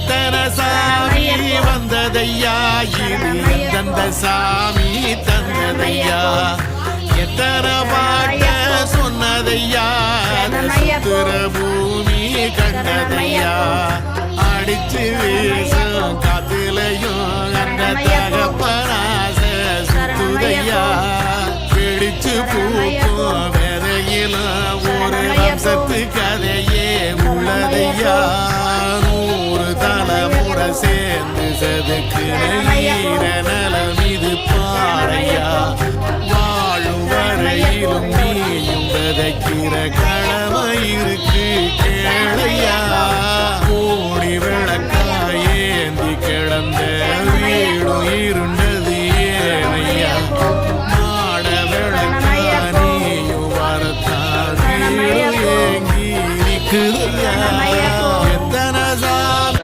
எத்தனை சாமி வந்ததையா இது எந்தெந்த சாமி தந்ததையா எத்தனை பாட்ட சொன்னதையா சுத்துற பூமி கண்டதையா அடிச்சு வீசும் காத்துலையும் அந்த தகப்பனாச சுத்துதையா பிடிச்சு பூக்கும் விதையிலும் ஒரு வம்சத்து கதையே உள்ளதையா 100 தலைமுறை சேர்ந்து சதுக்கு ஈர நலம் இது பாறையா வாழும் வரையிலும் நீயும் விதைக்கிற கடமை இருக்கு கேளையா